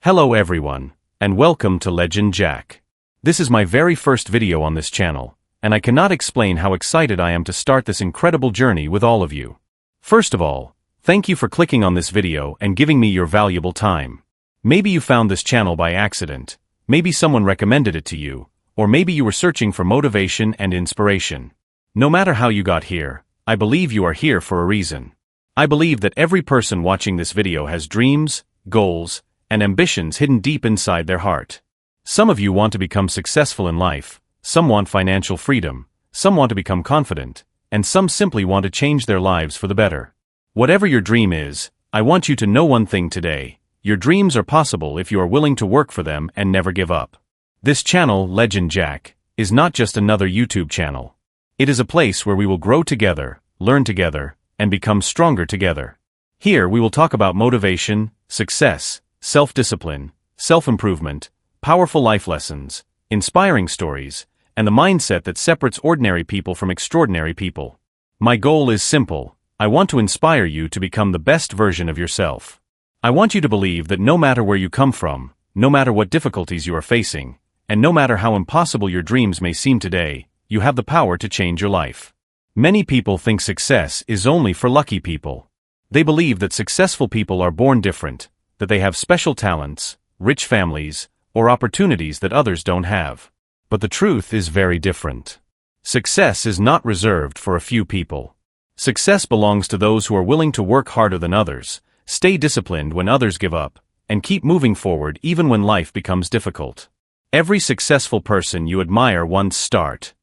Hello everyone, and welcome to Legend Jack. This is my very first video on this channel, and I cannot explain how excited I am to start this incredible journey with all of you. First of all, thank you for clicking on this video and giving me your valuable time. Maybe you found this channel by accident, maybe someone recommended it to you, or maybe you were searching for motivation and inspiration. No matter how you got here, I believe you are here for a reason. I believe that every person watching this video has dreams, goals, and ambitions hidden deep inside their heart. Some of you want to become successful in life, some want financial freedom, some want to become confident, and some simply want to change their lives for the better. Whatever your dream is, I want you to know one thing today: your dreams are possible if you are willing to work for them and never give up. This channel, Legend Jack, is not just another YouTube channel. It is a place where we will grow together, learn together, and become stronger together. Here we will talk about motivation, success, self-discipline, self-improvement, powerful life lessons, inspiring stories, and the mindset that separates ordinary people from extraordinary people. My goal is simple: I want to inspire you to become the best version of yourself. I want you to believe that no matter where you come from, no matter what difficulties you are facing, and no matter how impossible your dreams may seem today, you have the power to change your life. Many people think success is only for lucky people. They believe that successful people are born different, that they have special talents, rich families, or opportunities that others don't have. But the truth is very different. Success is not reserved for a few people. Success belongs to those who are willing to work harder than others, stay disciplined when others give up, and keep moving forward even when life becomes difficult. Every successful person you admire once start.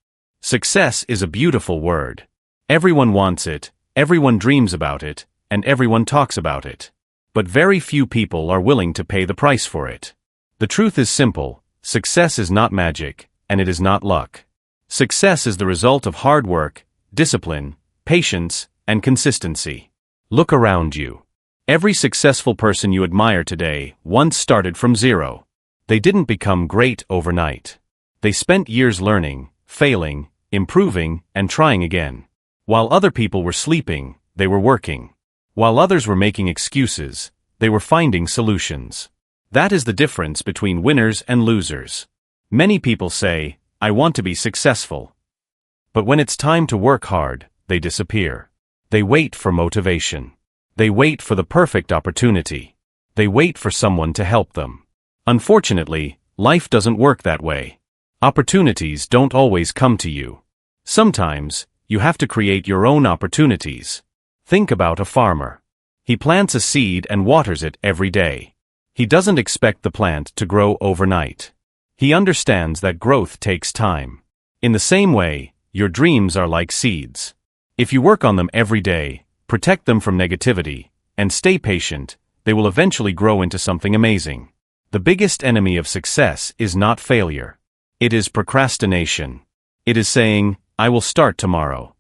Success is a beautiful word. Everyone wants it, everyone dreams about it, and everyone talks about it. But very few people are willing to pay the price for it. The truth is simple: success is not magic, and it is not luck. Success is the result of hard work, discipline, patience, and consistency. Look around you. Every successful person you admire today once started from zero. They didn't become great overnight. They spent years learning, failing, improving, and trying again. While other people were sleeping, they were working. While others were making excuses, they were finding solutions. That is the difference between winners and losers. Many people say, "I want to be successful." But when it's time to work hard, they disappear. They wait for motivation. They wait for the perfect opportunity. They wait for someone to help them. Unfortunately, life doesn't work that way. Opportunities don't always come to you. Sometimes, you have to create your own opportunities. Think about a farmer. He plants a seed and waters it every day. He doesn't expect the plant to grow overnight. He understands that growth takes time. In the same way, your dreams are like seeds. If you work on them every day, protect them from negativity, and stay patient, they will eventually grow into something amazing. The biggest enemy of success is not failure. It is procrastination. It is saying, "I will start tomorrow."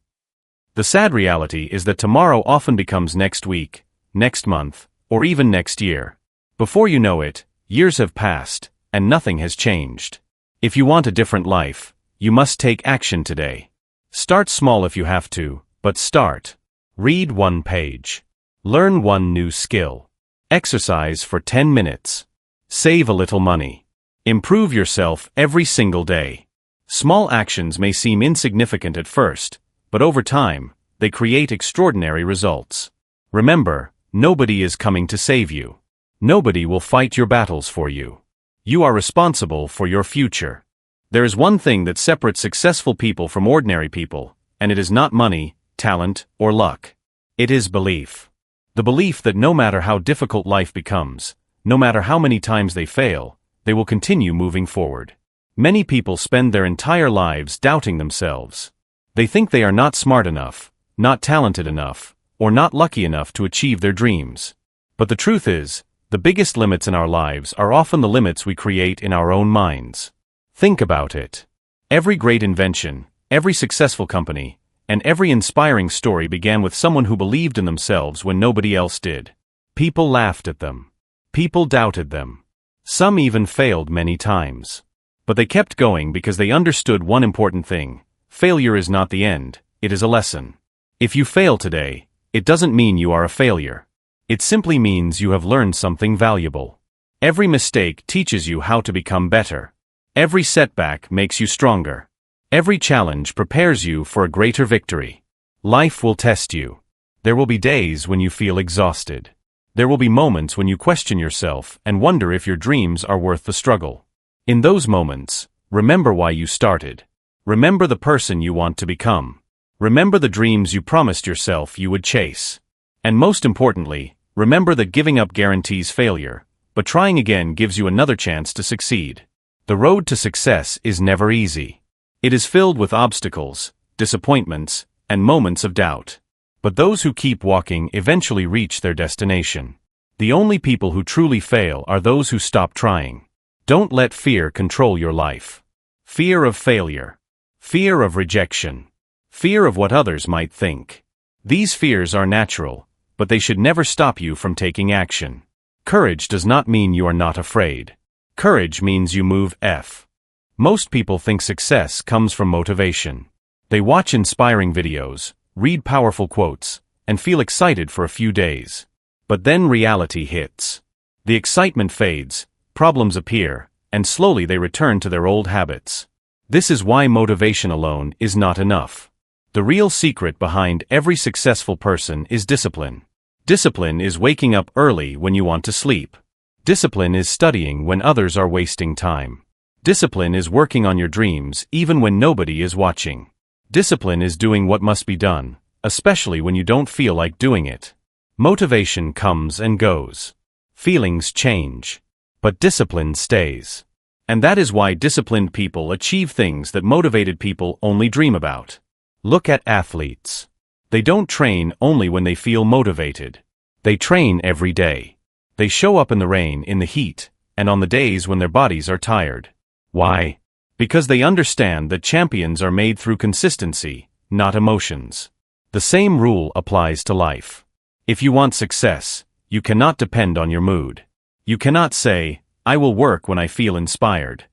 The sad reality is that tomorrow often becomes next week, next month, or even next year. Before you know it, years have passed, and nothing has changed. If you want a different life, you must take action today. Start small if you have to, but start. Read one page. Learn one new skill. Exercise for 10 minutes. Save a little money. Improve yourself every single day. Small actions may seem insignificant at first, but over time, they create extraordinary results. Remember, nobody is coming to save you. Nobody will fight your battles for you. You are responsible for your future. There is one thing that separates successful people from ordinary people, and it is not money, talent, or luck. It is belief. The belief that no matter how difficult life becomes, no matter how many times they fail, they will continue moving forward. Many people spend their entire lives doubting themselves. They think they are not smart enough, not talented enough, or not lucky enough to achieve their dreams. But the truth is, the biggest limits in our lives are often the limits we create in our own minds. Think about it. Every great invention, every successful company, and every inspiring story began with someone who believed in themselves when nobody else did. People laughed at them. People doubted them. Some even failed many times. But they kept going because they understood one important thing: failure is not the end, it is a lesson. If you fail today, it doesn't mean you are a failure. It simply means you have learned something valuable. Every mistake teaches you how to become better. Every setback makes you stronger. Every challenge prepares you for a greater victory. Life will test you. There will be days when you feel exhausted. There will be moments when you question yourself and wonder if your dreams are worth the struggle. In those moments, remember why you started. Remember the person you want to become. Remember the dreams you promised yourself you would chase. And most importantly, remember that giving up guarantees failure, but trying again gives you another chance to succeed. The road to success is never easy. It is filled with obstacles, disappointments, and moments of doubt. But those who keep walking eventually reach their destination. The only people who truly fail are those who stop trying. Don't let fear control your life. Fear of failure. Fear of rejection. Fear of what others might think. These fears are natural, but they should never stop you from taking action. Courage does not mean you are not afraid. Courage means you move F. Most people think success comes from motivation. They watch inspiring videos, read powerful quotes, and feel excited for a few days. But then reality hits. The excitement fades, problems appear, and slowly they return to their old habits. This is why motivation alone is not enough. The real secret behind every successful person is discipline. Discipline is waking up early when you want to sleep. Discipline is studying when others are wasting time. Discipline is working on your dreams even when nobody is watching. Discipline is doing what must be done, especially when you don't feel like doing it. Motivation comes and goes. Feelings change. But discipline stays. And that is why disciplined people achieve things that motivated people only dream about. Look at athletes. They don't train only when they feel motivated. They train every day. They show up in the rain, in the heat, and on the days when their bodies are tired. Why? Because they understand that champions are made through consistency, not emotions. The same rule applies to life. If you want success, you cannot depend on your mood. You cannot say, "I will work when I feel inspired."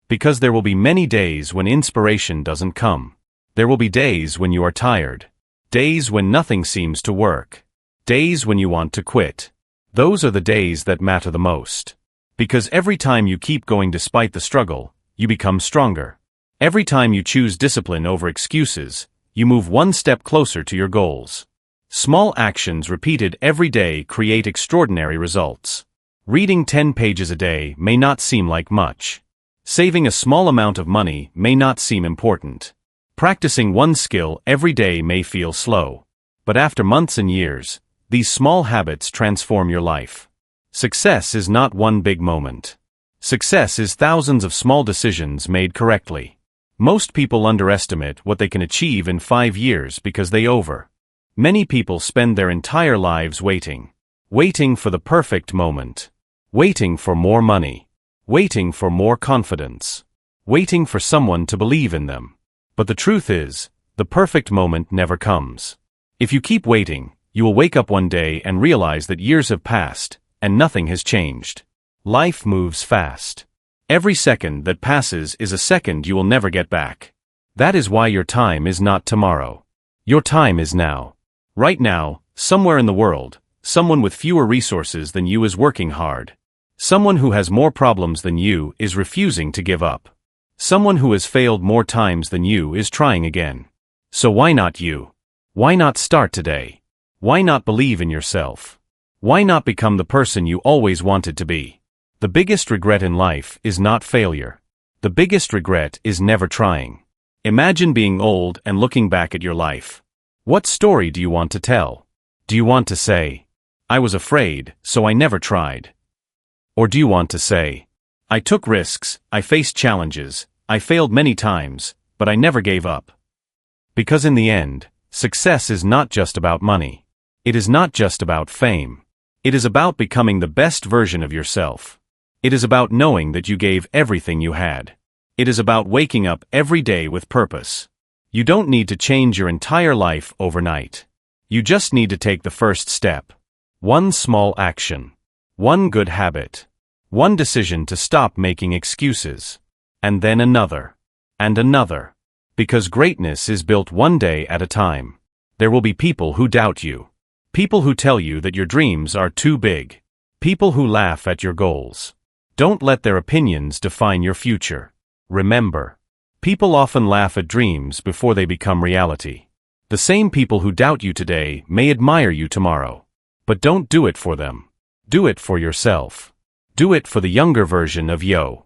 Because there will be many days when inspiration doesn't come. There will be days when you are tired. Days when nothing seems to work. Days when you want to quit. Those are the days that matter the most. Because every time you keep going despite the struggle, you become stronger. Every time you choose discipline over excuses, you move one step closer to your goals. Small actions repeated every day create extraordinary results. Reading 10 pages a day may not seem like much. Saving a small amount of money may not seem important. Practicing one skill every day may feel slow. But after months and years, these small habits transform your life. Success is not one big moment. Success is thousands of small decisions made correctly. Most people underestimate what they can achieve in 5 years because they over. Many people spend their entire lives waiting. Waiting for the perfect moment. Waiting for more money. Waiting for more confidence. Waiting for someone to believe in them. But the truth is, the perfect moment never comes. If you keep waiting, you will wake up one day and realize that years have passed, and nothing has changed. Life moves fast. Every second that passes is a second you will never get back. That is why your time is not tomorrow. Your time is now. Right now, somewhere in the world, someone with fewer resources than you is working hard. Someone who has more problems than you is refusing to give up. Someone who has failed more times than you is trying again. So why not you? Why not start today? Why not believe in yourself? Why not become the person you always wanted to be? The biggest regret in life is not failure. The biggest regret is never trying. Imagine being old and looking back at your life. What story do you want to tell? Do you want to say, "I was afraid, so I never tried"? Or do you want to say, "I took risks, I faced challenges, I failed many times, but I never gave up"? Because in the end, success is not just about money. It is not just about fame. It is about becoming the best version of yourself. It is about knowing that you gave everything you had. It is about waking up every day with purpose. You don't need to change your entire life overnight. You just need to take the first step. One small action. One good habit. One decision to stop making excuses. And then another. And another. Because greatness is built one day at a time. There will be people who doubt you. People who tell you that your dreams are too big. People who laugh at your goals. Don't let their opinions define your future. Remember, people often laugh at dreams before they become reality. The same people who doubt you today may admire you tomorrow. But don't do it for them. Do it for yourself. Do it for the younger version of you.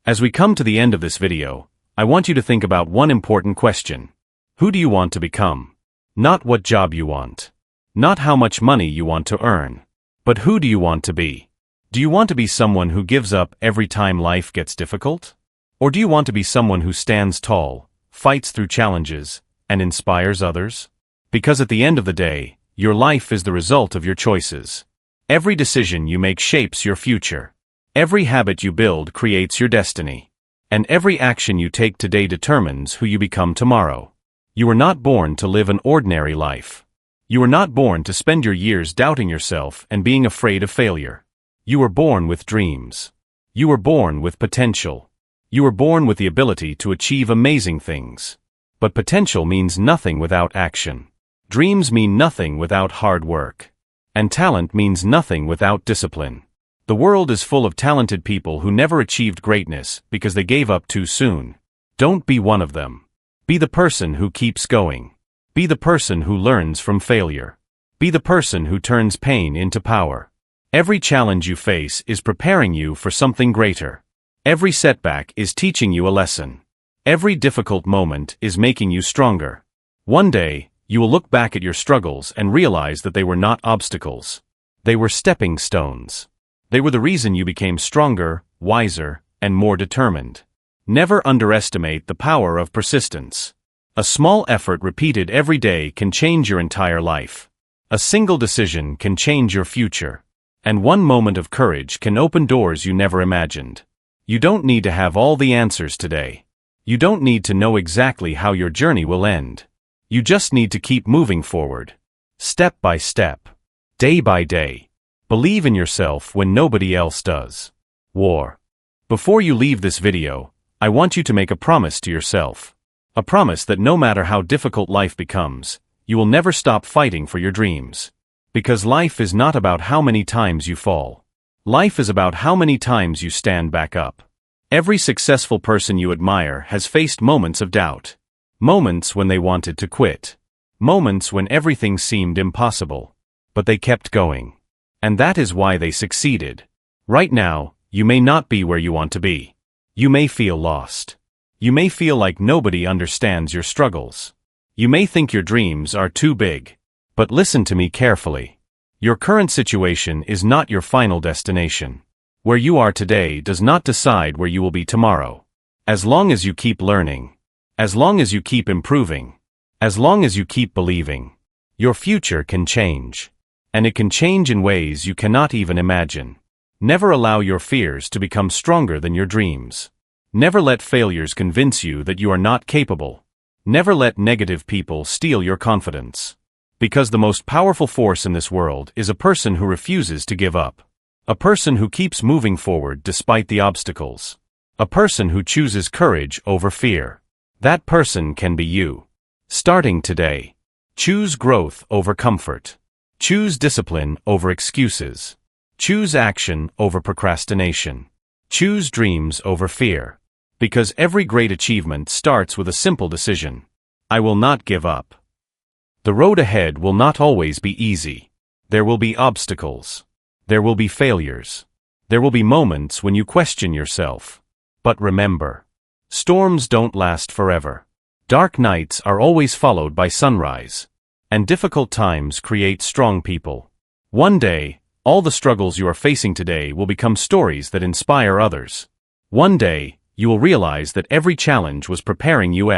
As we come to the end of this video, I want you to think about one important question. Who do you want to become? Not what job you want. Not how much money you want to earn. But who do you want to be? Do you want to be someone who gives up every time life gets difficult? Or do you want to be someone who stands tall, fights through challenges, and inspires others? Because at the end of the day, your life is the result of your choices. Every decision you make shapes your future. Every habit you build creates your destiny. And every action you take today determines who you become tomorrow. You were not born to live an ordinary life. You were not born to spend your years doubting yourself and being afraid of failure. You were born with dreams. You were born with potential. You were born with the ability to achieve amazing things. But potential means nothing without action. Dreams mean nothing without hard work. And talent means nothing without discipline. The world is full of talented people who never achieved greatness because they gave up too soon. Don't be one of them. Be the person who keeps going. Be the person who learns from failure. Be the person who turns pain into power. Every challenge you face is preparing you for something greater. Every setback is teaching you a lesson. Every difficult moment is making you stronger. One day, you will look back at your struggles and realize that they were not obstacles. They were stepping stones. They were the reason you became stronger, wiser, and more determined. Never underestimate the power of persistence. A small effort repeated every day can change your entire life. A single decision can change your future. And one moment of courage can open doors you never imagined. You don't need to have all the answers today. You don't need to know exactly how your journey will end. You just need to keep moving forward. Step by step. Day by day. Believe in yourself when nobody else does. War. Before you leave this video, I want you to make a promise to yourself. A promise that no matter how difficult life becomes, you will never stop fighting for your dreams. Because life is not about how many times you fall. Life is about how many times you stand back up. Every successful person you admire has faced moments of doubt. Moments when they wanted to quit. Moments when everything seemed impossible. But they kept going. And that is why they succeeded. Right now, you may not be where you want to be. You may feel lost. You may feel like nobody understands your struggles. You may think your dreams are too big. But listen to me carefully. Your current situation is not your final destination. Where you are today does not decide where you will be tomorrow. As long as you keep learning, as long as you keep improving, as long as you keep believing, your future can change. And it can change in ways you cannot even imagine. Never allow your fears to become stronger than your dreams. Never let failures convince you that you are not capable. Never let negative people steal your confidence. Because the most powerful force in this world is a person who refuses to give up. A person who keeps moving forward despite the obstacles. A person who chooses courage over fear. That person can be you. Starting today. Choose growth over comfort. Choose discipline over excuses. Choose action over procrastination. Choose dreams over fear. Because every great achievement starts with a simple decision. I will not give up. The road ahead will not always be easy. There will be obstacles. There will be failures. There will be moments when you question yourself. But remember, storms don't last forever. Dark nights are always followed by sunrise. And difficult times create strong people. One day, all the struggles you are facing today will become stories that inspire others. One day, you will realize that every challenge was preparing you.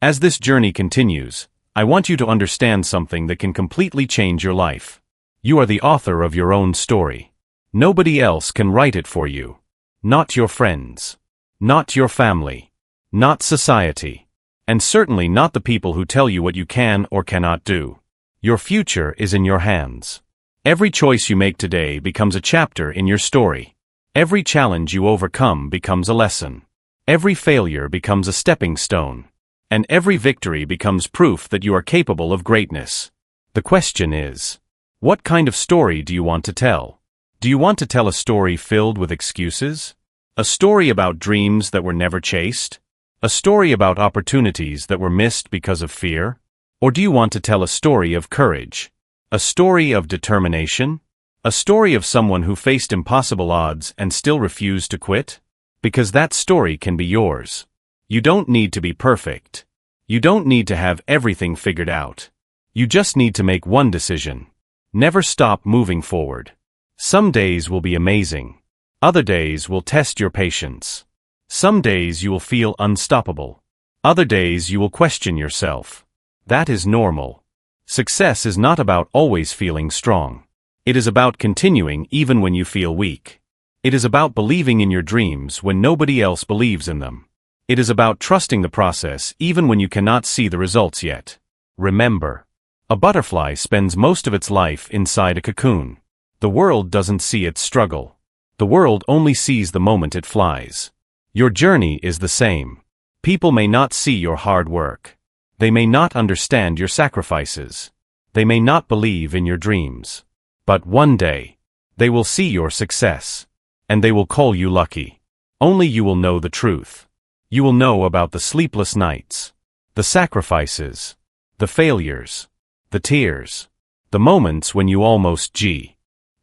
As this journey continues, I want you to understand something that can completely change your life. You are the author of your own story. Nobody else can write it for you. Not your friends. Not your family. Not society. And certainly not the people who tell you what you can or cannot do. Your future is in your hands. Every choice you make today becomes a chapter in your story. Every challenge you overcome becomes a lesson. Every failure becomes a stepping stone. And every victory becomes proof that you are capable of greatness. The question is, what kind of story do you want to tell? Do you want to tell a story filled with excuses? A story about dreams that were never chased? A story about opportunities that were missed because of fear? Or do you want to tell a story of courage? A story of determination? A story of someone who faced impossible odds and still refused to quit? Because that story can be yours. You don't need to be perfect. You don't need to have everything figured out. You just need to make one decision. Never stop moving forward. Some days will be amazing. Other days will test your patience. Some days you will feel unstoppable. Other days you will question yourself. That is normal. Success is not about always feeling strong. It is about continuing even when you feel weak. It is about believing in your dreams when nobody else believes in them. It is about trusting the process even when you cannot see the results yet. Remember, a butterfly spends most of its life inside a cocoon. The world doesn't see its struggle. The world only sees the moment it flies. Your journey is the same. People may not see your hard work. They may not understand your sacrifices. They may not believe in your dreams. But one day, they will see your success. And they will call you lucky. Only you will know the truth. You will know about the sleepless nights, the sacrifices, the failures, the tears, the moments when you almost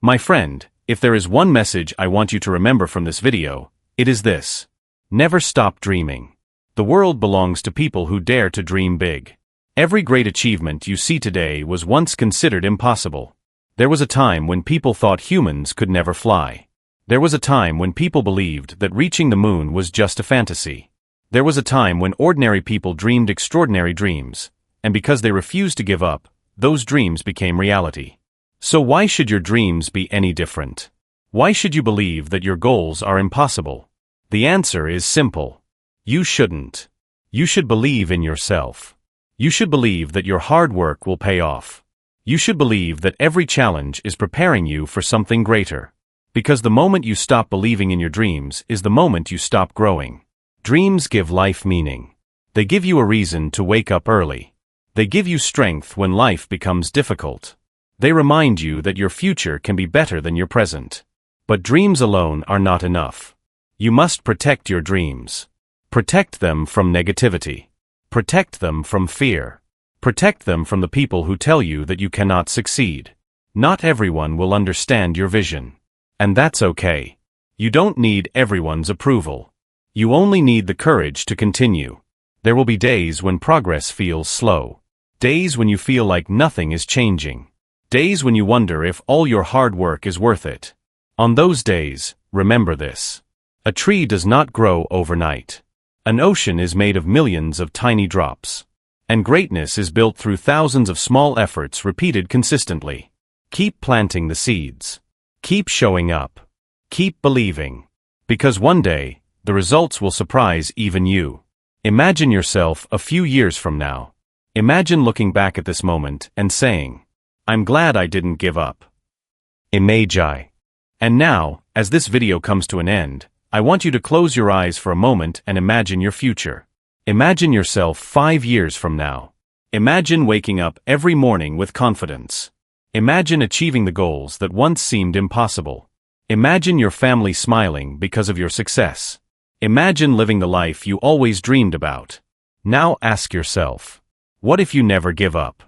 My friend, if there is one message I want you to remember from this video, it is this. Never stop dreaming. The world belongs to people who dare to dream big. Every great achievement you see today was once considered impossible. There was a time when people thought humans could never fly. There was a time when people believed that reaching the moon was just a fantasy. There was a time when ordinary people dreamed extraordinary dreams, and because they refused to give up, those dreams became reality. So why should your dreams be any different? Why should you believe that your goals are impossible? The answer is simple. You shouldn't. You should believe in yourself. You should believe that your hard work will pay off. You should believe that every challenge is preparing you for something greater. Because the moment you stop believing in your dreams is the moment you stop growing. Dreams give life meaning. They give you a reason to wake up early. They give you strength when life becomes difficult. They remind you that your future can be better than your present. But dreams alone are not enough. You must protect your dreams. Protect them from negativity. Protect them from fear. Protect them from the people who tell you that you cannot succeed. Not everyone will understand your vision. And that's okay. You don't need everyone's approval. You only need the courage to continue. There will be days when progress feels slow. Days when you feel like nothing is changing. Days when you wonder if all your hard work is worth it. On those days, remember this. A tree does not grow overnight. An ocean is made of millions of tiny drops. And greatness is built through thousands of small efforts repeated consistently. Keep planting the seeds. Keep showing up. Keep believing. Because one day, the results will surprise even you. Imagine yourself a few years from now. Imagine looking back at this moment and saying, I'm glad I didn't give up. Imagi. And now, as this video comes to an end, I want you to close your eyes for a moment and imagine your future. Imagine yourself 5 years from now. Imagine waking up every morning with confidence. Imagine achieving the goals that once seemed impossible. Imagine your family smiling because of your success. Imagine living the life you always dreamed about. Now ask yourself, what if you never give up?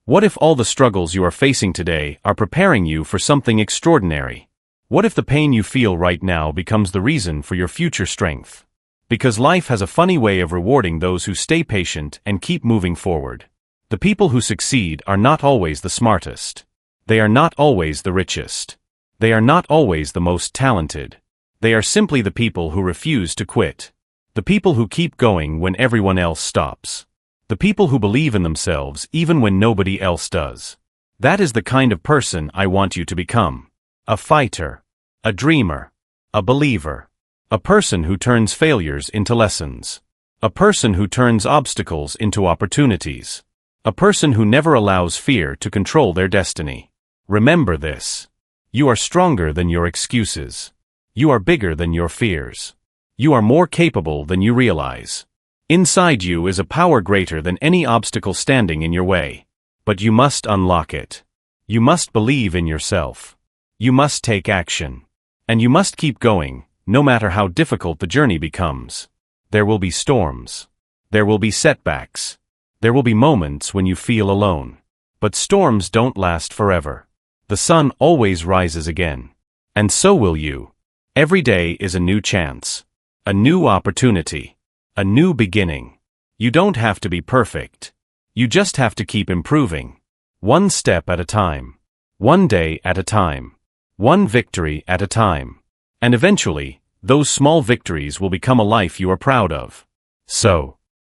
What if all the struggles you are facing today are preparing you for something extraordinary? What if the pain you feel right now becomes the reason for your future strength? Because life has a funny way of rewarding those who stay patient and keep moving forward. The people who succeed are not always the smartest. They are not always the richest. They are not always the most talented. They are simply the people who refuse to quit. The people who keep going when everyone else stops. The people who believe in themselves even when nobody else does. That is the kind of person I want you to become. A fighter. A dreamer. A believer. A person who turns failures into lessons. A person who turns obstacles into opportunities. A person who never allows fear to control their destiny. Remember this. You are stronger than your excuses. You are bigger than your fears. You are more capable than you realize. Inside you is a power greater than any obstacle standing in your way. But you must unlock it. You must believe in yourself. You must take action. And you must keep going, no matter how difficult the journey becomes. There will be storms. There will be setbacks. There will be moments when you feel alone. But storms don't last forever. The sun always rises again. And so will you. Every day is a new chance. A new opportunity. A new beginning. You don't have to be perfect. You just have to keep improving. One step at a time. One day at a time. One victory at a time. And eventually, those small victories will become a life you are proud of. So,